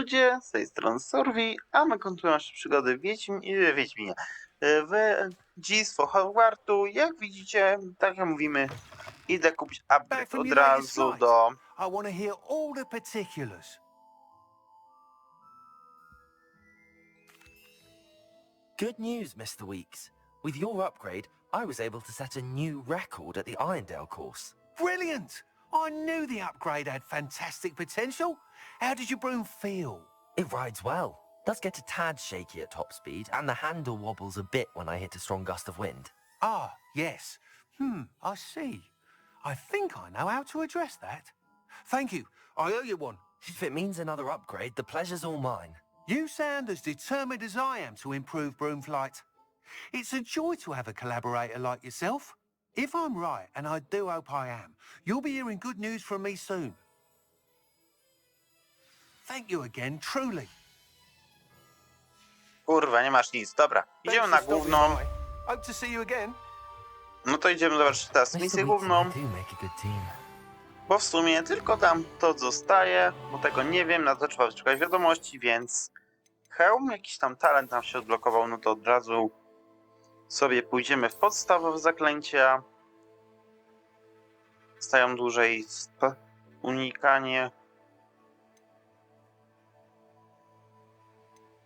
ludzie, z tej strony Survi, a my kontynuujemy nasze przygody w Wiedźminie. W Dziedzictwo Hogwartu, jak widzicie, tak jak mówimy, idę kupić upgrade od razu do... I want to hear all the particulars. Good news, Mr. Weeks. With your upgrade, I was able to set a new record at the Irondale course. Brilliant! I knew the upgrade had fantastic potential. How did your broom feel? It rides well. Does get a tad shaky at top speed, and the handle wobbles a bit when I hit a strong gust of wind. Ah, yes. I see. I think I know how to address that. Thank you. I owe you one. If it means another upgrade, the pleasure's all mine. You sound as determined as I am to improve broom flight. It's a joy to have a collaborator like yourself. If I'm right, and I do hope I am, you'll be hearing good news from me soon. Thank you again, truly. Kurwa, nie masz nic. Dobra, idziemy na główną. Hope to see you again. No to idziemy zobaczyć teraz misję główną. Bo w sumie tylko tam to zostaje, bo tego nie wiem, na to trzeba wyczekać wiadomości, więc hełm, jakiś tam talent nam się odblokował, no to od razu sobie pójdziemy w podstawowe zaklęcia. Stają dłużej unikanie.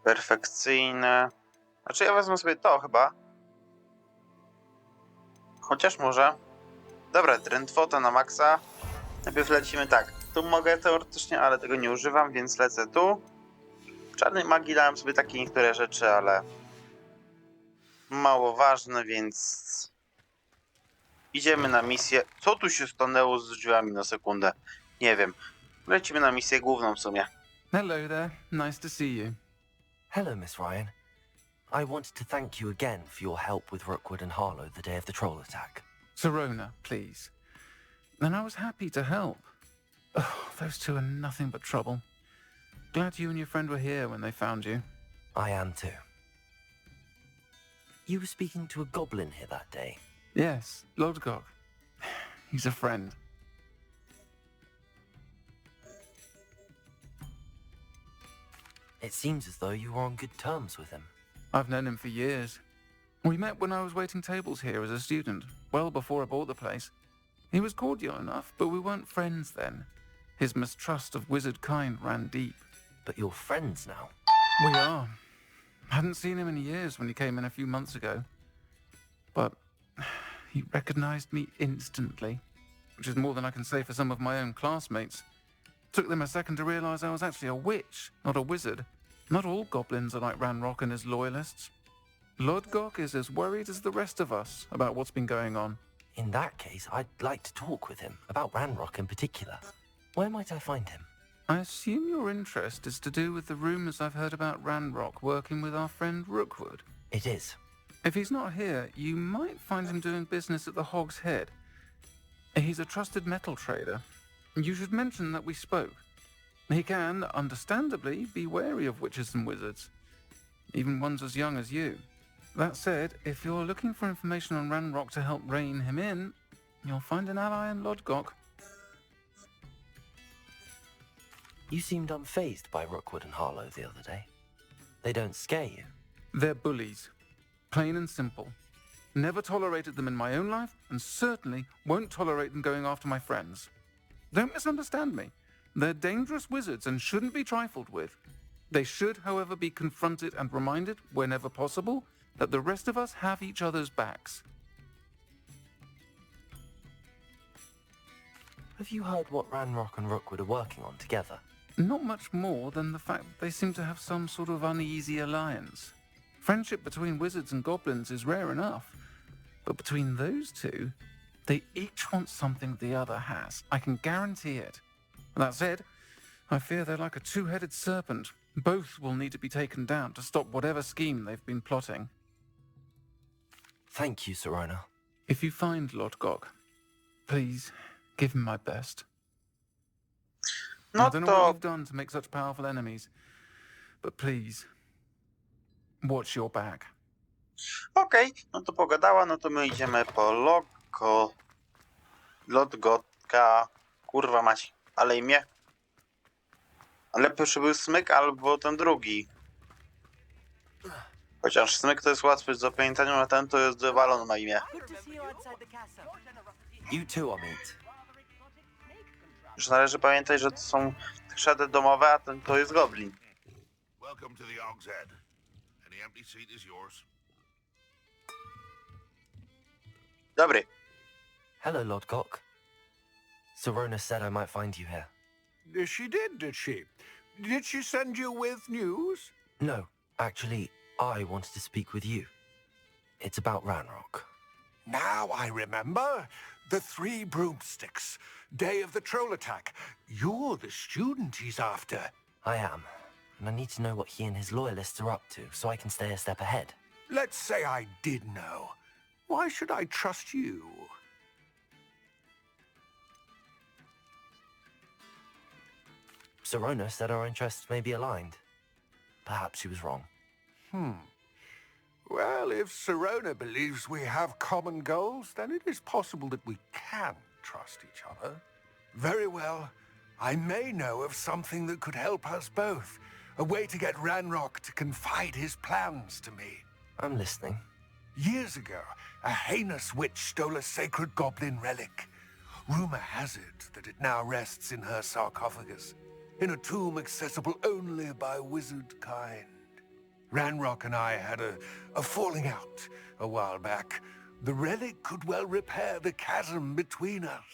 Perfekcyjne. Znaczy ja wezmę sobie to chyba. Chociaż może. Dobra, drętwota na maksa. Najpierw lecimy tak. Tu mogę teoretycznie, ale tego nie używam, więc lecę tu. W czarnej magii dałem sobie takie niektóre rzeczy, ale mało ważne, więc idziemy na misję. Co tu się stanęło z drzwiami na sekundę? Nie wiem. Lecimy na misję główną w sumie. Hello there. Nice to see you. Hello, Miss Ryan. I wanted to thank you again for your help with Rookwood and Harlow the day of the troll attack. Sirona, please. And I was happy to help. Oh, those two are nothing but trouble. Glad you and your friend were here when they found you. I am too. You were speaking to a goblin here that day. Yes, Lodgokowi. He's a friend. It seems as though you were on good terms with him. I've known him for years. We met when I was waiting tables here as a student, well before I bought the place. He was cordial enough, but we weren't friends then. His mistrust of wizard kind ran deep. But you're friends now. We are. Hadn't seen him in years when he came in a few months ago. But he recognized me instantly, which is more than I can say for some of my own classmates. Took them a second to realize I was actually a witch, not a wizard. Not all goblins are like Ranrock and his loyalists. Lodgokowi is as worried as the rest of us about what's been going on. In that case, I'd like to talk with him, about Ranrock in particular. Where might I find him? I assume your interest is to do with the rumors I've heard about Ranrock working with our friend Rookwood. It is. If he's not here, you might find him doing business at the Hog's Head. He's a trusted metal trader. You should mention that we spoke. He can, understandably, be wary of witches and wizards, even ones as young as you. That said, if you're looking for information on Ranrock to help rein him in, you'll find an ally in Lodgokowi. You seemed unfazed by Rookwood and Harlow the other day. They don't scare you. They're bullies. Plain and simple. Never tolerated them in my own life, and certainly won't tolerate them going after my friends. Don't misunderstand me. They're dangerous wizards and shouldn't be trifled with. They should, however, be confronted and reminded, whenever possible, that the rest of us have each other's backs. Have you heard what Ranrock and Rookwood are working on together? Not much more than the fact that they seem to have some sort of uneasy alliance. Friendship between wizards and goblins is rare enough, but between those two, they each want something the other has. I can guarantee it. That said, I fear they're like a two-headed serpent. Both will need to be taken down to stop whatever scheme they've been plotting. Thank you, Sirona. If you find Lodgokowi, please give him my best. No I don't know what you've done to make such powerful enemies, but please, watch your back. Okej, no to pogadała, no to my idziemy po Lodgokowi. Kurwa mać, ale imię. Ale pierwszy był smyk albo ten drugi. Chociaż smyk to jest łatwy do zapamiętania, a ten to jest balon ma imię. You too, Amit. Już należy pamiętać, że to są krzedy domowe, a ten to jest goblin. Welcome to the Og's Head. Any empty seat is yours. Dobry. Hello, Lodgok. Sorona said I might find you here. She did she? Did she send you with news? No, actually, I wanted to speak with you. It's about Ranrock. Now I remember. The 3 broomsticks. Day of the troll attack. You're the student he's after. I am, and I need to know what he and his loyalists are up to so I can stay a step ahead. Let's say I did know. Why should I trust you? Sorona said our interests may be aligned. Perhaps she was wrong. Well, if Sorona believes we have common goals, then it is possible that we can trust each other. Very well. I may know of something that could help us both. A way to get Ranrock to confide his plans to me. I'm listening. Years ago, a heinous witch stole a sacred goblin relic. Rumor has it that it now rests in her sarcophagus, in a tomb accessible only by wizard kind. Ranrock and I had a falling out a while back. The relic could well repair the chasm between us.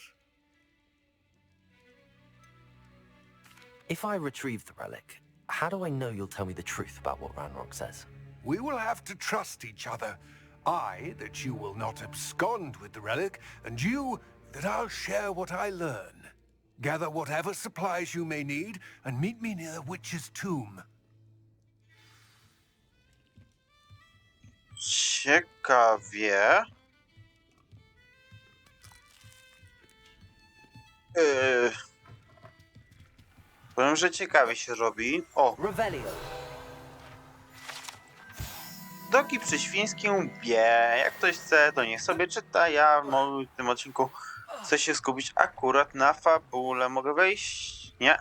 If I retrieve the relic, how do I know you'll tell me the truth about what Ranrock says? We will have to trust each other. I, that you will not abscond with the relic, and you, that I'll share what I learn. Gather whatever supplies you may need, and meet me near the witch's tomb. Ciekawie. Powiem, że ciekawie się robi. O, Revelio. Doki przy świńskim wie. Jak ktoś chce, to niech sobie czyta. Ja w tym odcinku chcę się skupić akurat na fabule. Mogę wejść? Nie.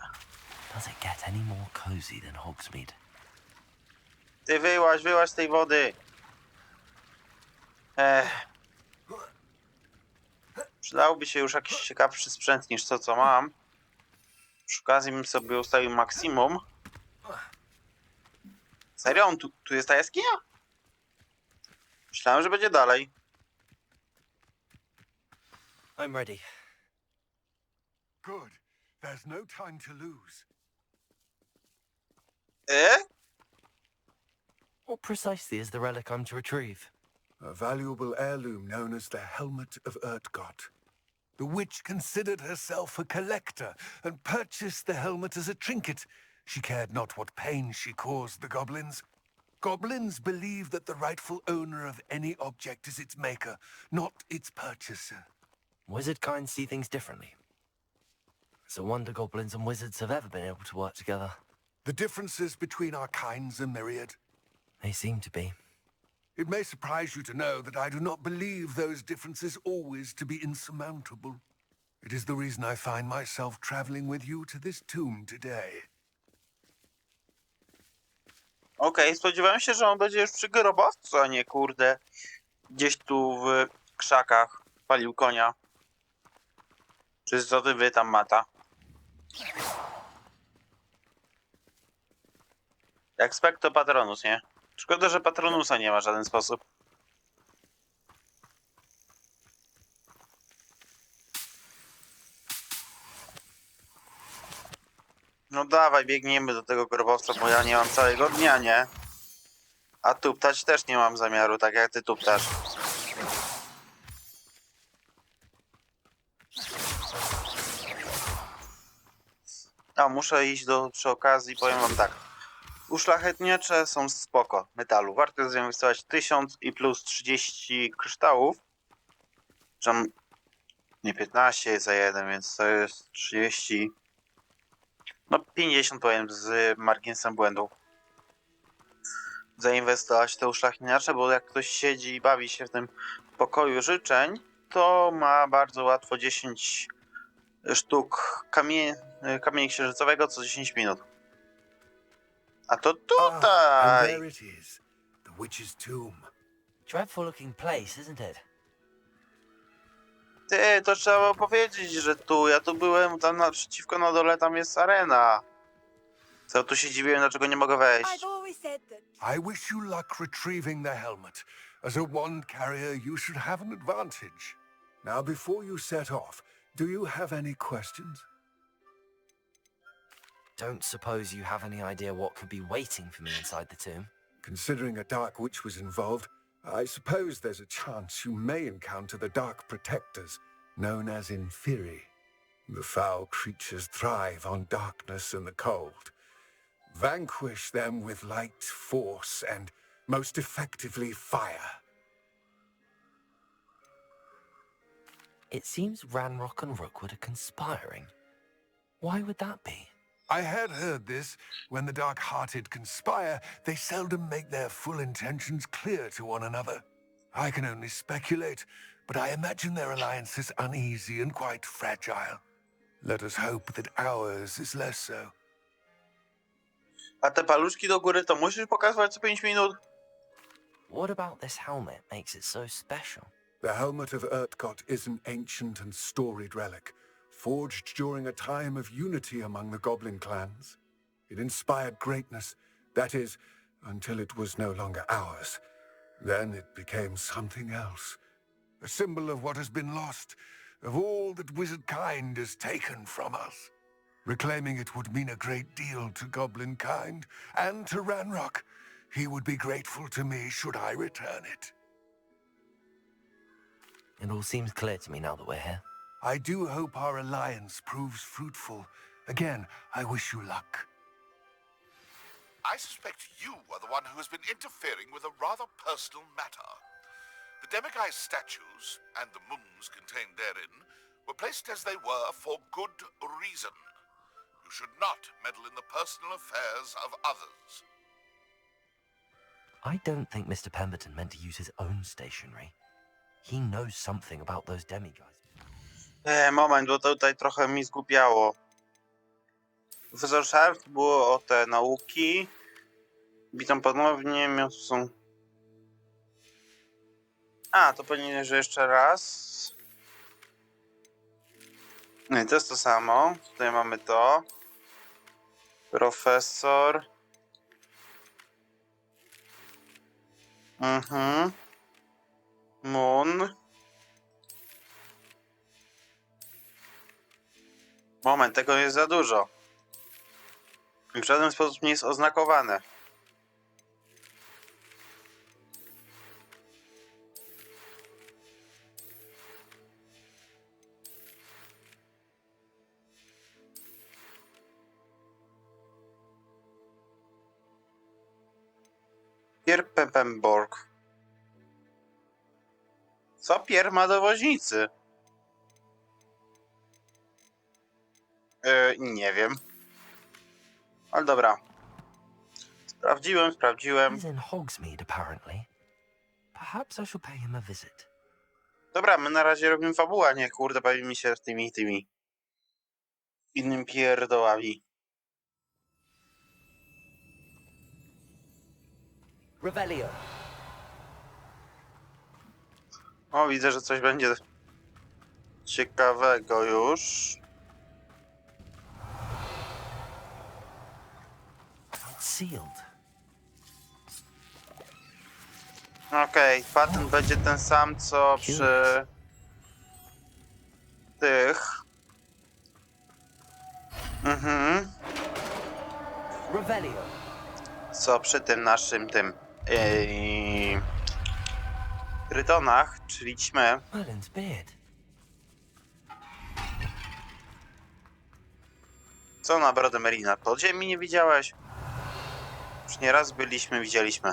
Does it get any more cozy than Hogsmeade? Ty wyłaź z tej wody. Przydałby się już jakiś ciekawszy sprzęt niż to, co mam. Przy okazji bym sobie ustawił maksimum. Serio? Tu jest ta jaskinia? Myślałem, że będzie dalej. I'm ready. Good. There's no time to lose. What precisely is the relic I'm to retrieve? A valuable heirloom known as the Helmet of Urtgott. The witch considered herself a collector and purchased the helmet as a trinket. She cared not what pain she caused the goblins. Goblins believe that the rightful owner of any object is its maker, not its purchaser. Wizard kind see things differently. It's a wonder goblins and wizards have ever been able to work together. The differences between our kinds are myriad. They seem to be. It may surprise you to know that I do not believe those differences always to be insurmountable. It is the reason I find myself traveling with you to this tomb today. Okej, spodziewałem się, że on będzie już przy grobowcu, a nie kurde gdzieś tu w krzakach palił konia. Czy co ty tam mata? Expecto Patronus, nie? Szkoda, że Patronusa nie ma w żaden sposób. No dawaj, biegniemy do tego grobowca, bo ja nie mam całego dnia, nie? A tuptać też nie mam zamiaru, tak jak ty tuptasz. A muszę iść przy okazji, powiem wam tak. Uszlachetniacze są spoko metalu. Warto jest zainwestować 1000 i plus 30 kryształów. Czemu nie 15 za jeden, więc to jest 30. No 50 powiem z marginesem błędu. Zainwestować w te uszlachetniacze, bo jak ktoś siedzi i bawi się w tym pokoju życzeń, to ma bardzo łatwo 10 sztuk kamienia księżycowego co 10 minut. A to And tutaj! there it is, the witch's tomb. Dreadful looking place, isn't it? Ty, to trzeba było powiedzieć, że tu. Ja tu byłem, tam naprzeciwko na dole, tam jest arena. Co tu się dziwiłem, dlaczego nie mogę wejść? I've always said that. I wish you luck retrieving the helmet. As a wand carrier, you should have an advantage. Now, before you set off, do you have any questions? Don't suppose you have any idea what could be waiting for me inside the tomb? Considering a dark witch was involved, I suppose there's a chance you may encounter the dark protectors, known as Inferi. The foul creatures thrive on darkness and the cold. Vanquish them with light, force, and most effectively fire. It seems Ranrock and Rookwood are conspiring. Why would that be? I had heard this. When the dark-hearted conspire, they seldom make their full intentions clear to one another. I can only speculate, but I imagine their alliance is uneasy and quite fragile. Let us hope that ours is less so. A te paluszki do góry to musisz pokazywać co 5 minut? What about this helmet makes it so special? The helmet of Urtkot is an ancient and storied relic, forged during a time of unity among the goblin clans. It inspired greatness, that is, until it was no longer ours. Then it became something else. A symbol of what has been lost, of all that wizard kind has taken from us. Reclaiming it would mean a great deal to goblin kind, and to Ranrock. He would be grateful to me should I return it. It all seems clear to me now that we're here. I do hope our alliance proves fruitful. Again, I wish you luck. I suspect you are the one who has been interfering with a rather personal matter. The demiguise statues, and the mums contained therein, were placed as they were for good reason. You should not meddle in the personal affairs of others. I don't think Mr. Pemberton meant to use his own stationery. He knows something about those demiguises. Moment, bo tutaj trochę mi zgubiało. Profesor Sharp było o te nauki. Witam ponownie. Są... A, to powinien, że jeszcze raz. Nie, to jest to samo. Tutaj mamy to. Profesor. Moon. Moment, tego jest za dużo. W żaden sposób nie jest oznakowane. Pier Peppenborg. Co Pier ma do woźnicy? Nie wiem. Ale dobra. Sprawdziłem. He's in Hogsmeade, apparently. Perhaps I should pay him a visit. Dobra, my na razie robimy fabułę, a nie kurde bawimy się tymi innymi pierdołami. Revelio. O, widzę, że coś będzie ciekawego już. Sealed. Okej, patent będzie ten sam, co przy tych. Revelio. Co przy tym naszym rytonach, czyli ćmy. Merlin's beard. Co na brodę Merlina? Podziemi nie widziałeś? Już nieraz widzieliśmy.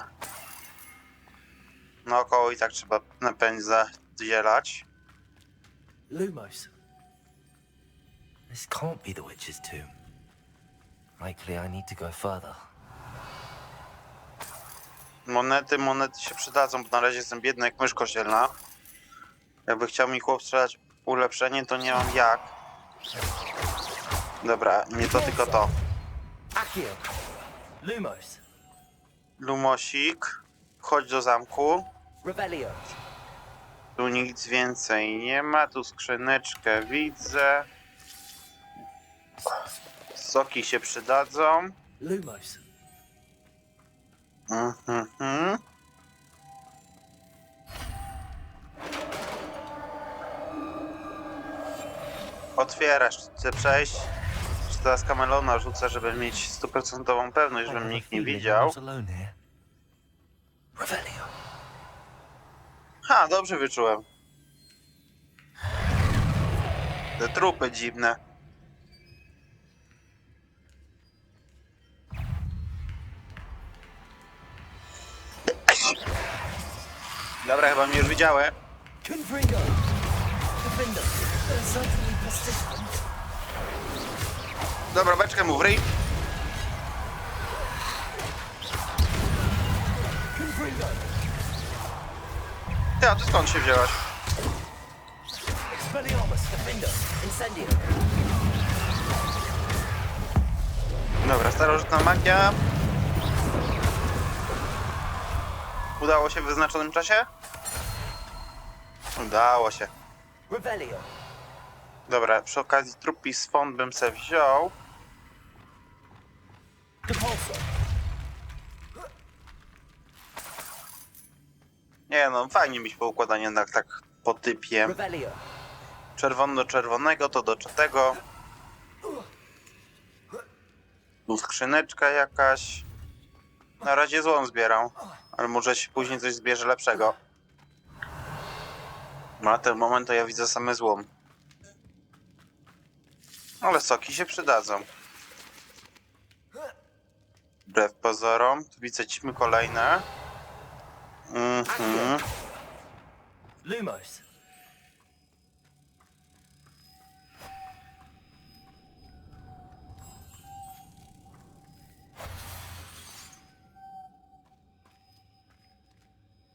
Naokoło i tak trzeba zapędzać. Lumos. This can't be the witch's tomb. Likely I need to go further. Monety się przydadzą, bo na razie jestem biedny jak mysz kościelna. Jakby chciał mi chłop strzelać ulepszenie, to nie mam jak. Dobra, nie to tylko to. Accio. Lumos. Lumosik, chodź do zamku. Revelio. Tu nic więcej nie ma, tu skrzyneczkę widzę. Soki się przydadzą. Lumos. Mhm. Otwierasz, chcę przejść. Czy teraz kamelona rzucę, żeby mieć 100% pewność, żeby mnie nikt nie widział. Revelio. Ha, dobrze wyczułem. Te trupy dziwne. Dobra, chyba mnie już widziały. Confringo. Defender. Certainly persistent. Dobra, beczkę mu w ryj. Confringo. Ty, a ty skąd się wzięłaś? Expelliarmus. Defender. Incendio. Dobra, starożytna magia. Udało się w wyznaczonym czasie? Udało się. Revelio. Dobra, przy okazji trupi z fond bym se wziął. Depulso. Nie no, fajnie mieć poukładanie jednak tak po typie. Revelio. Czerwony do czerwonego, to do tego. Tu skrzyneczka jakaś. Na razie złą zbieram, ale może się później coś zbierze lepszego. Na ten moment to ja widzę same złom. Ale soki się przydadzą. Wbrew pozorom. Tu widzę ćmy kolejne. Lumos.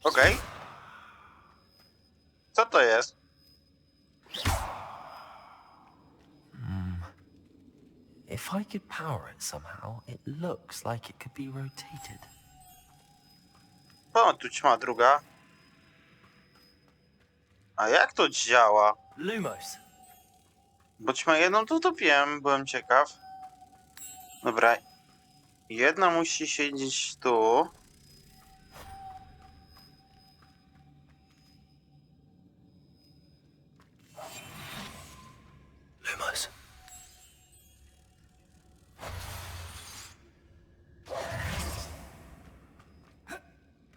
Okej. Co to jest? If I could power it somehow, it looks like it could be rotated. O, tu ćma druga. A jak to działa? Lumos. Bo ćmę jedną tu utopiłem, byłem ciekaw. Dobra. Jedna musi siedzieć tu. Lumos.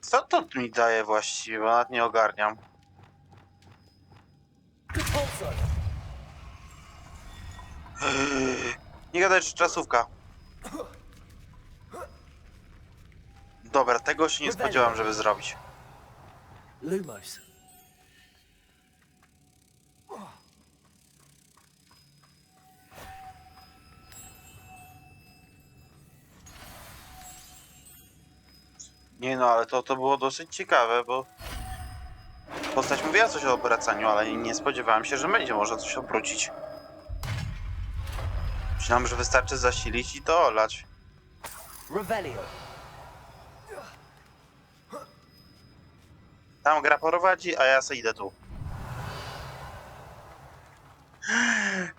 Co to mi daje właściwie? Bo nawet nie ogarniam. Depulso. Nie gadaj, czy czasówka. Dobra, tego się nie spodziewałem, żeby zrobić. Lumos. Nie no, ale to było dosyć ciekawe, bo postać mówiła coś o obracaniu, ale nie spodziewałem się, że będzie można coś obrócić. Myślałem, że wystarczy zasilić i to olać. Revelio. Tam gra prowadzi, a ja se idę tu.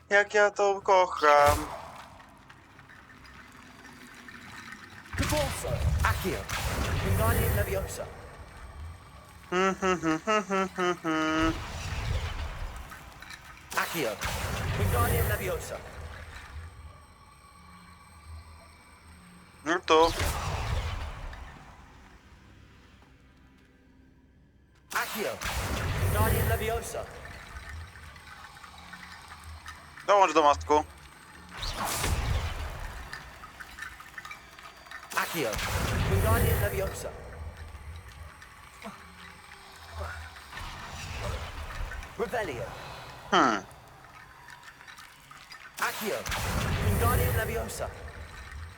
Jak ja to kocham. Depulso. Accio. Wingardium Leviosa. Accio. Wingardium Leviosa. No tu. Accio. Wingardium Leviosa. Dołącz do mostku. Accio. Wingardium Leviosa. Revelio. Accio. Wingardium Leviosa.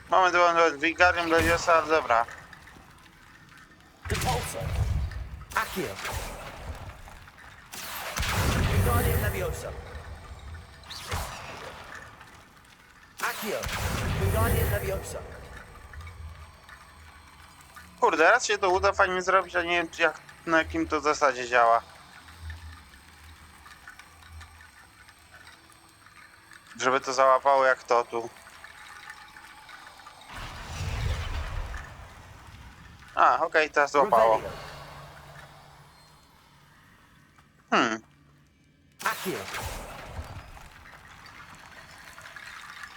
Moment, Wingardium Leviosa, dobra. Depulso. Accio. Wingardium Leviosa. Accio. Wingardium Leviosa. Kurde, raz się to uda fajnie zrobić, a nie wiem jak, na jakim to zasadzie działa. Żeby to załapało jak to tu. A, okej, teraz złapało. Accio.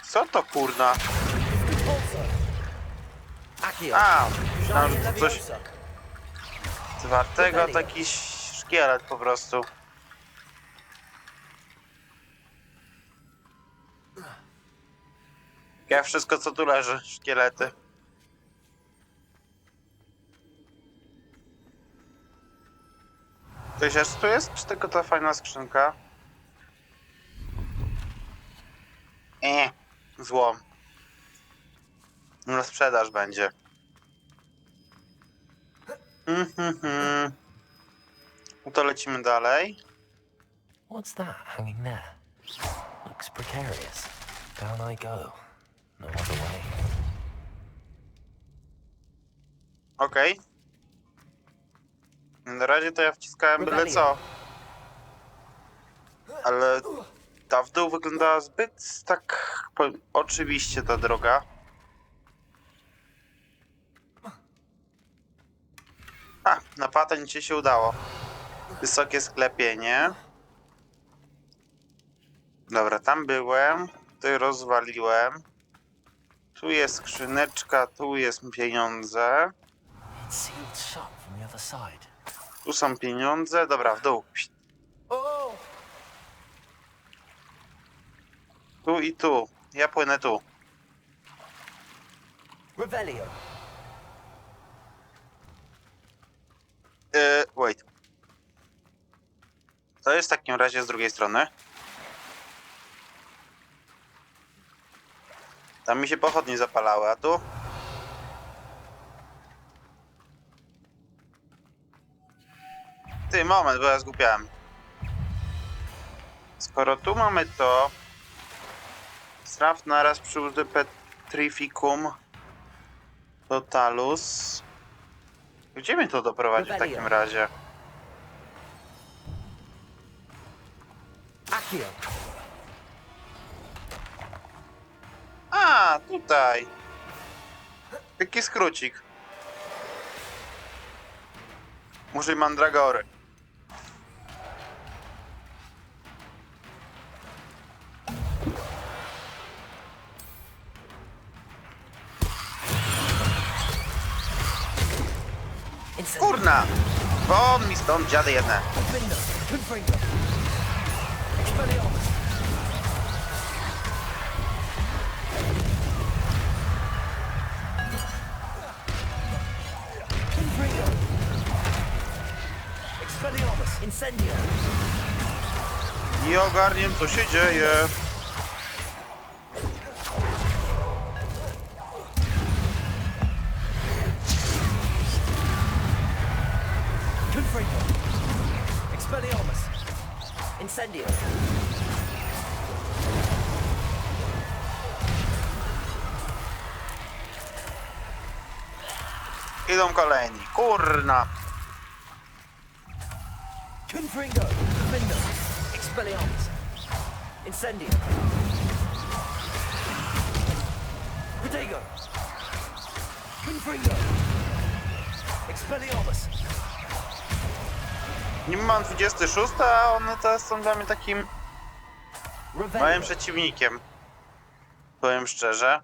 Co to kurna? Accio. A, myślałem, że to Żaden, coś zwartego, taki szkielet po prostu. Jak wszystko co tu leży, szkielety. Coś jeszcze tu jest? Czy tylko ta fajna skrzynka? Złom. Na sprzedaż będzie. No to lecimy dalej. What's that hanging there? Looks precarious. Down I go. No other way. Okej. Na razie to ja wciskałem byle co. Ale ta w dół wyglądała zbyt tak... Oczywiście ta droga. A, na patent ci się udało. Wysokie sklepienie. Dobra, tam byłem. Tutaj rozwaliłem. Tu jest skrzyneczka, tu jest pieniądze. It's sealed shut from the other side. Tu są pieniądze. Dobra, w dół. Tu i tu. Ja płynę tu. Revelio. Wait. To jest w takim razie z drugiej strony. Tam mi się pochodnie zapalały, a tu? Ty, moment, bo ja zgubiałem. Skoro tu mamy to... Straf naraz przy użyciu Petrificum Totalus. Gdzie mnie to doprowadzi w takim razie? Accio. A, tutaj. Taki skrócik. Użyj mandragory. Kurna! Won mi stąd, dziady jedne. Nie ogarniem, co się dzieje. Incendio. Idą kolejni. Kurna. Confringo. Confringo. Expelliarmus. Incendio. Protego. Confringo. Expelliarmus. Nie mam 26, a one teraz są dla mnie takim małym przeciwnikiem. Powiem szczerze.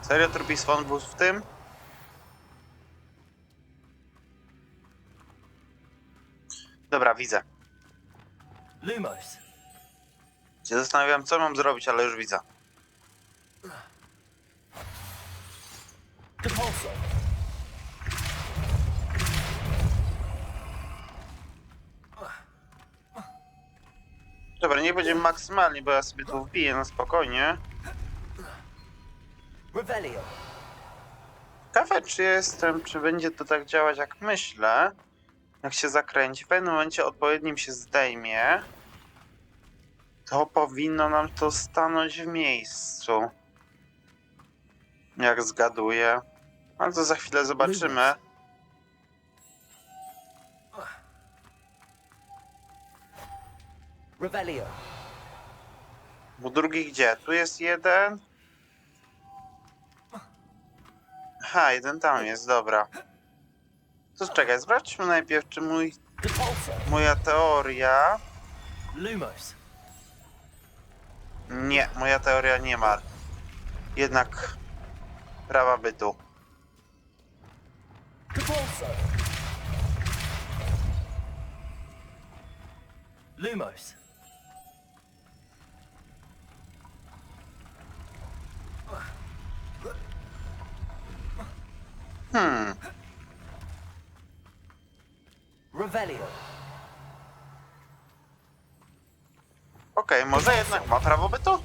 Serio Trupisfon był w tym? Dobra, widzę. Lumos. Się zastanawiam, co mam zrobić, ale już widzę. Depulso. Dobra, nie będziemy maksymalnie, bo ja sobie tu wbiję na spokojnie. Revelio. Ciekawe, czy będzie to tak działać, jak myślę. Jak się zakręci, w pewnym momencie odpowiednim się zdejmie. To powinno nam to stanąć w miejscu. Jak zgaduję. Ale to za chwilę zobaczymy. Revelio. Bo drugi gdzie? Tu jest jeden. Aha, jeden tam jest, dobra. To czekaj, sprawdźmy najpierw, czy moja teoria... Lumos. Nie, moja teoria nie ma jednak prawa bytu. Lumos. Revelio. Okej, może jednak ma prawo bytu?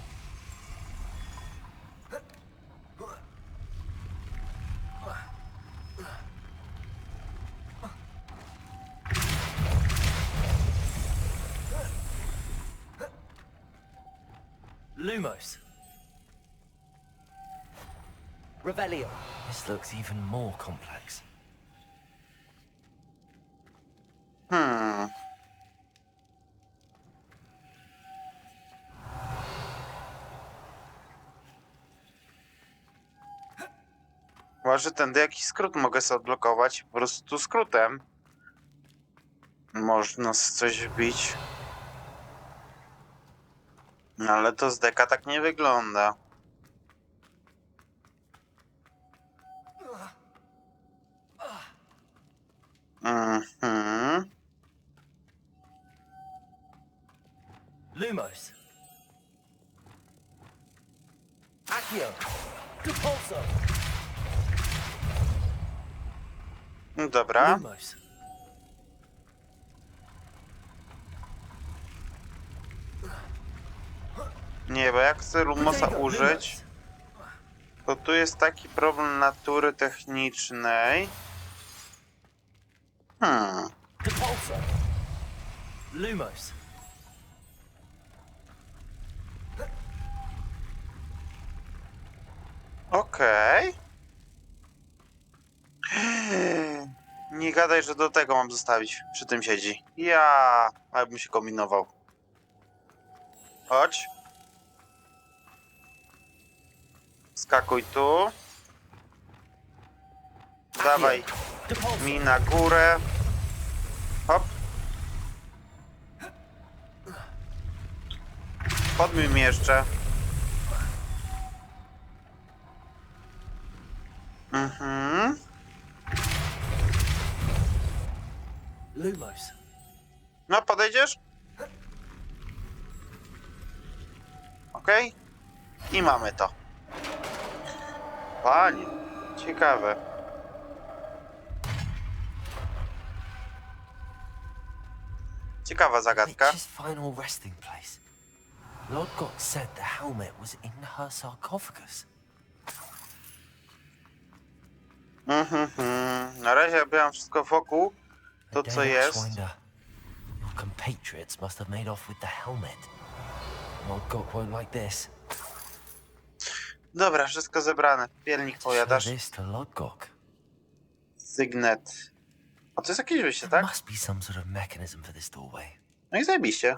Lumos. Revelio. This looks even more complex. Może tędy jakiś skrót mogę sobie odblokować. Po prostu skrótem. Można coś wbić. No ale to z deka tak nie wygląda. Lumos. Accio. Depulso. Dobra. Lumos. Nie, bo jak chcę Lumosa użyć, to tu jest taki problem natury technicznej. Depulso. Lumos. Okej. Nie gadaj, że do tego mam zostawić. Przy tym siedzi. Ja, jakbym się kombinował. Chodź. Skakuj tu. Dawaj mi na górę. Hop. Podmij mi jeszcze. Lumos. No, podejdziesz? Okej. I mamy to. Panie, ciekawe. Ciekawa zagadka. Witch's final resting place. Lodgok said the helmet was in her sarcophagus. Na razie robiłam wszystko wokół. To co jest. Your compatriots must have made off with the helmet. Lodgok won't like this. Dobra, wszystko zebrane. Pielnik pojadasz. Show this to Lodgok. Sygnet. O, to jest jakieś wyjście, There tak? must be some sort of mechanism for this doorway. No i zajebiście.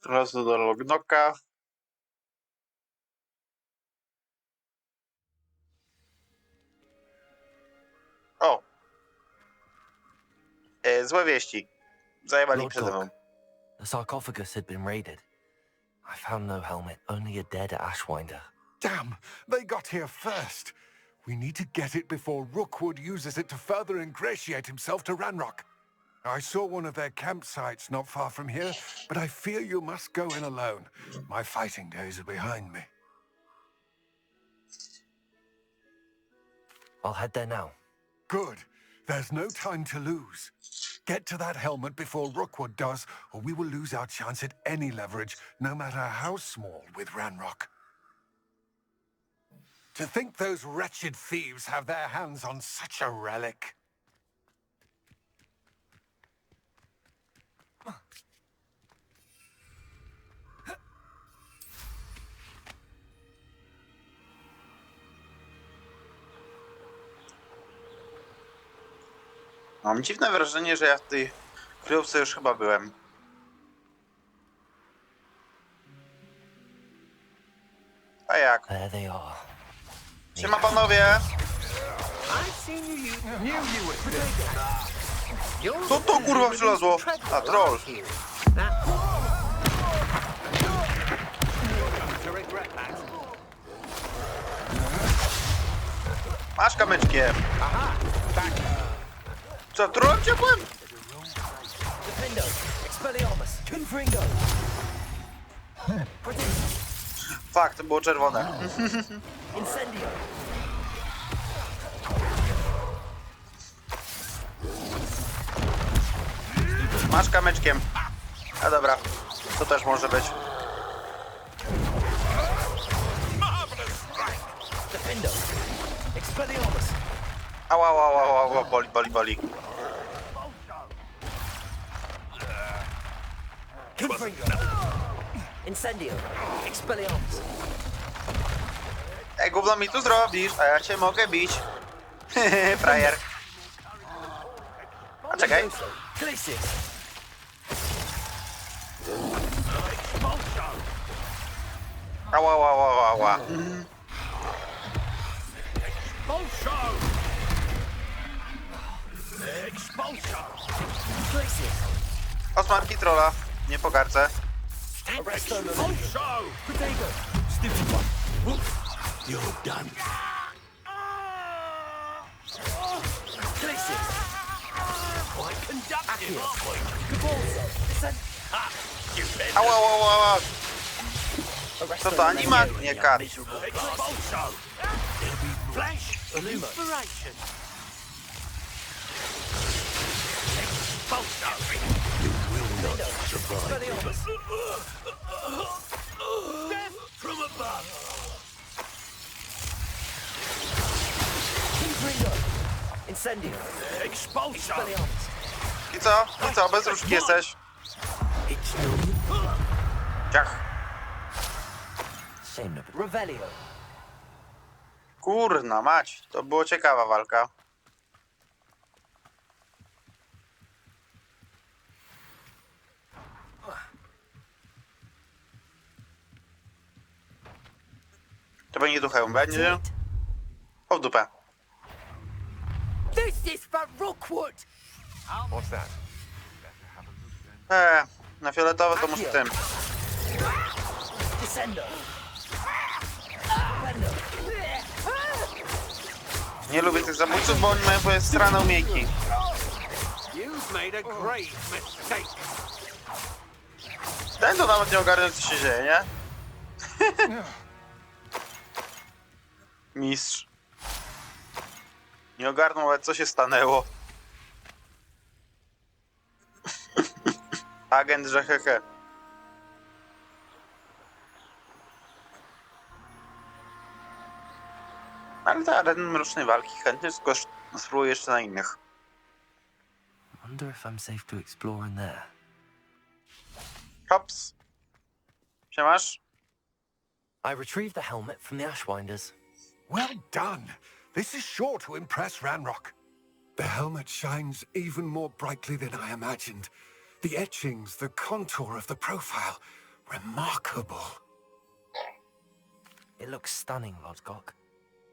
Prosto do Lodgoka. O! Złe wieści. Zajebali przede mną. The sarcophagus had been raided. I found no helmet, only a dead Ashwinder. Damn, they got here first. We need to get it before Rookwood uses it to further ingratiate himself to Ranrock. I saw one of their campsites not far from here, but I fear you must go in alone. My fighting days are behind me. I'll head there now. Good. There's no time to lose. Get to that helmet before Rookwood does, or we will lose our chance at any leverage, no matter how small, with Ranrock. To think those wretched thieves have their hands on such a relic. Mam dziwne wrażenie, że ja w tej kryjówce już chyba byłem. A jak? There they are. Siema panowie! Co to kurwa przylazło? A, troll. Masz kamyczkiem. Co, troll ciepłem? Fakt, to było czerwone. Masz kamyczkiem. A dobra, to też może być. Ała, ała, ała, ała, boli, boli, boli. Ej, gówno mi tu zrobisz, a ja cię mogę bić. Frajer. A czekaj. Ała, ała, ała, ała. Osmarki trolla, nie pogardzę. Ała, ała, ała. Co to, anima? Nie, kat. I co? I co? Bez różki jesteś? Ciach. Kurna mać, to była ciekawa walka. To będzie duchem, będzie? O w dupę. Na fioletowe to może tym. Nie lubię tych zabójców, bo oni mają strane umiejki. Ten to nawet nie ogarnia, co się dzieje, nie? Mistrz. Nie ogarnął, ale co się stanęło. Agent, że hehe. Ale ta arena mrocznej walki chętnie spróbuję jeszcze na innych. Wonder if I'm safe to explore in there. Hops. Siemasz? I retrieved the helmet from the Ashwinders. Well done. This is sure to impress Ranrock. The helmet shines even more brightly than I imagined. The etchings, the contour of the profile, remarkable. It looks stunning, Lodgok.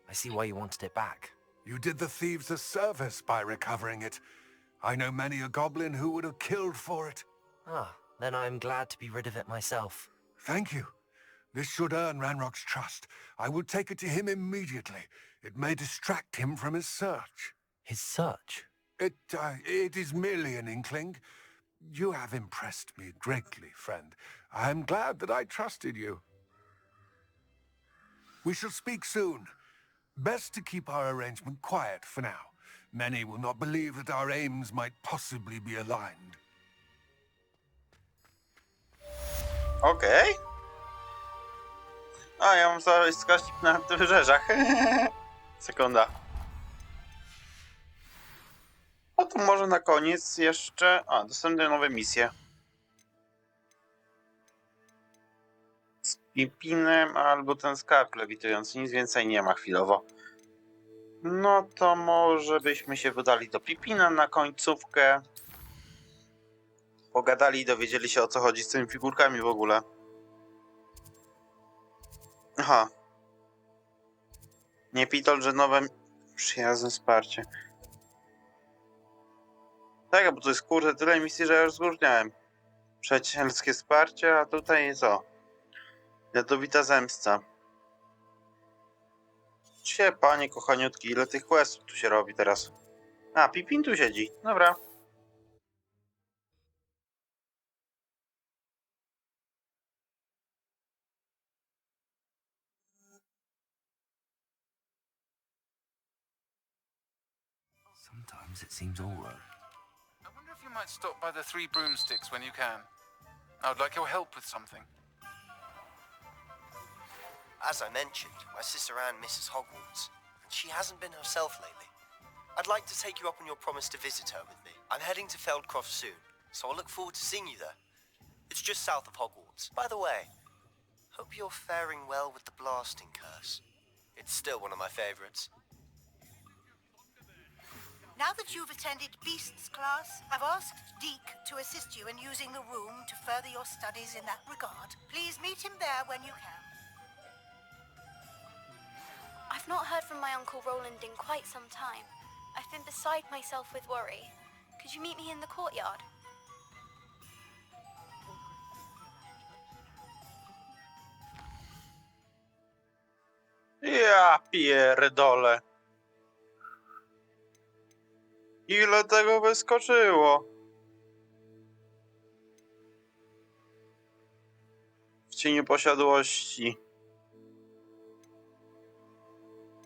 I see why you wanted it back. You did the thieves a service by recovering it. I know many a goblin who would have killed for it. Ah, then I'm glad to be rid of it myself. Thank you. This should earn Ranrock's trust. I will take it to him immediately. It may distract him from his search. His search? It is merely an inkling. You have impressed me greatly, friend. I am glad that I trusted you. We shall speak soon. Best to keep our arrangement quiet for now. Many will not believe that our aims might possibly be aligned. Okej. A, ja mam znaleźć wskaźnik na tych wybrzeżach. Sekunda. A to może na koniec jeszcze... A, dostępne nowe misje. Z Pipinem albo ten skarb lewitujący. Nic więcej nie ma chwilowo. No to może byśmy się wydali do Pipina na końcówkę. Pogadali i dowiedzieli się, o co chodzi z tymi figurkami w ogóle. Aha. Nie pitol, że nowe przyjazne wsparcie. Tak, bo to jest kurde tyle misji, że ja już zgłówniałem. Przyjacielskie wsparcie, a tutaj co? Jadowita zemsta. Panie kochaniutki, ile tych questów tu się robi teraz? A, Pipin tu siedzi. Dobra. Sometimes it seems all right. I wonder if you might stop by the Three Broomsticks when you can. I would like your help with something. As I mentioned, my sister Anne misses Hogwarts, and she hasn't been herself lately. I'd like to take you up on your promise to visit her with me. I'm heading to Feldcroft soon, so I'll look forward to seeing you there. It's just south of Hogwarts. By the way, hope you're faring well with the blasting curse. It's still one of my favorites. Now that you've attended Beasts class, I've asked Deke to assist you in using the room to further your studies in that regard. Please meet him there when you can. I've not heard from my Uncle Roland in quite some time. I've been beside myself with worry. Could you meet me in the courtyard? Ja pierdolę. Ile tego wyskoczyło? W cieniu posiadłości.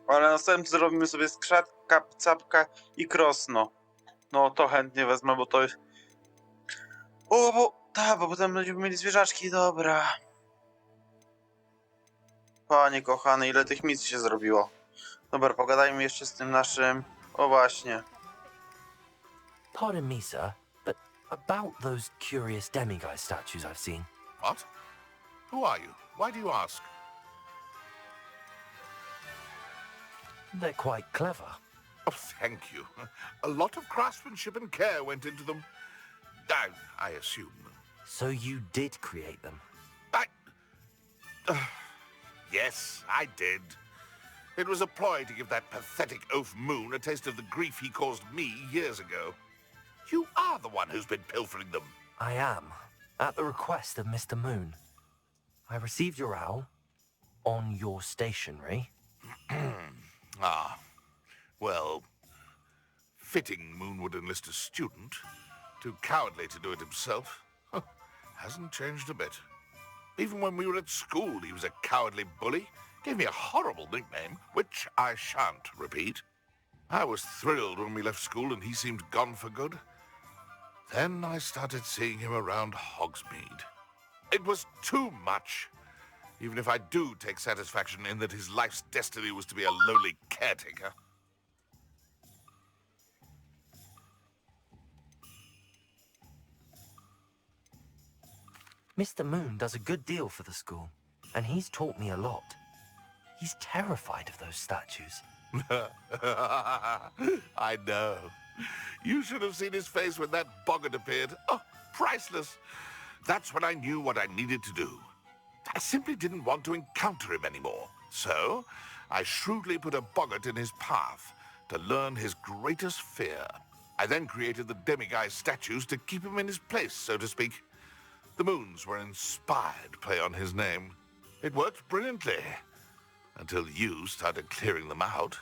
Ale następnie zrobimy sobie skrzatka, capka i krosno. No to chętnie wezmę, bo to jest... O, bo potem będziemy mieli zwierzaczki, dobra. Panie kochany, ile tych misji się zrobiło. Dobra, pogadajmy jeszcze z tym naszym... O właśnie. Pardon me, sir, but about those curious demiguise statues I've seen. What? Who are you? Why do you ask? They're quite clever. Oh, thank you. A lot of craftsmanship and care went into them. I assume. So you did create them? Yes, I did. It was a ploy to give that pathetic oaf Moon a taste of the grief he caused me years ago. You are the one who's been pilfering them. I am, at the request of Mr. Moon. I received your owl on your stationery. Ah, well, fitting Moon would enlist a student. Too cowardly to do it himself. Hasn't changed a bit. Even when we were at school, he was a cowardly bully. Gave me a horrible nickname, which I shan't repeat. I was thrilled when we left school and he seemed gone for good. Then I started seeing him around Hogsmeade. It was too much. Even if I do take satisfaction in that his life's destiny was to be a lowly caretaker. Mr. Moon does a good deal for the school, and he's taught me a lot. He's terrified of those statues. I know. You should have seen his face when that boggart appeared. Oh, priceless. That's when I knew what I needed to do. I simply didn't want to encounter him anymore. So, I shrewdly put a boggart in his path to learn his greatest fear. I then created the demiguise statues to keep him in his place, so to speak. The moons were an inspired play on his name. It worked brilliantly, until you started clearing them out.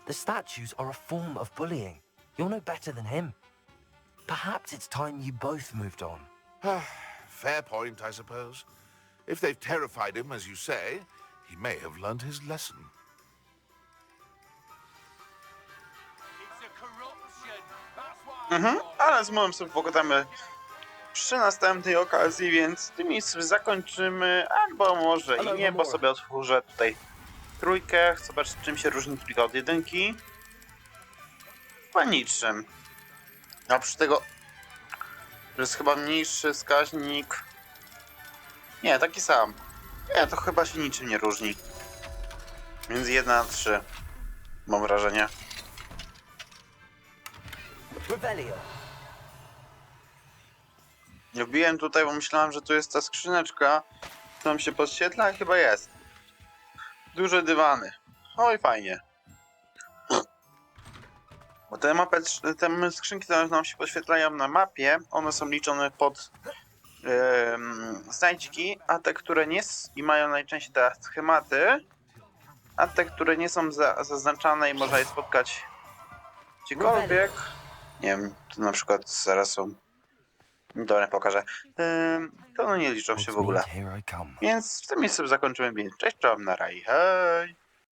The statues are a form of bullying. You're no better than him. Perhaps it's time you both moved on. Fair point, I suppose. If they've terrified him, as you say, he may have learned his lesson. Ale z Moem sobie pogadamy przy następnej okazji, więc tym miejscem zakończymy, albo może i nie, bo sobie otworzę tutaj trójkę, zobaczyć czym się różni trójka od jedynki. Chyba niczym. Oprócz tego, że jest chyba mniejszy wskaźnik. Nie, taki sam. Nie, to chyba się niczym nie różni. Między 1 a 3. Mam wrażenie. Nie wbiłem tutaj, bo myślałem, że tu jest ta skrzyneczka. Tam się podświetla, a chyba jest. Duże dywany. Oj, fajnie. Bo te skrzynki, które nam się podświetlają na mapie, one są liczone pod znajdźki, a te, które nie i mają najczęściej te schematy, a te, które nie są zaznaczane i można je spotkać gdziekolwiek. Nie wiem, to na przykład zaraz są. Dobra, pokażę. To one nie liczą się w ogóle. Więc w tym miejscu zakończymy. Cześć, czołem, na raj, hej!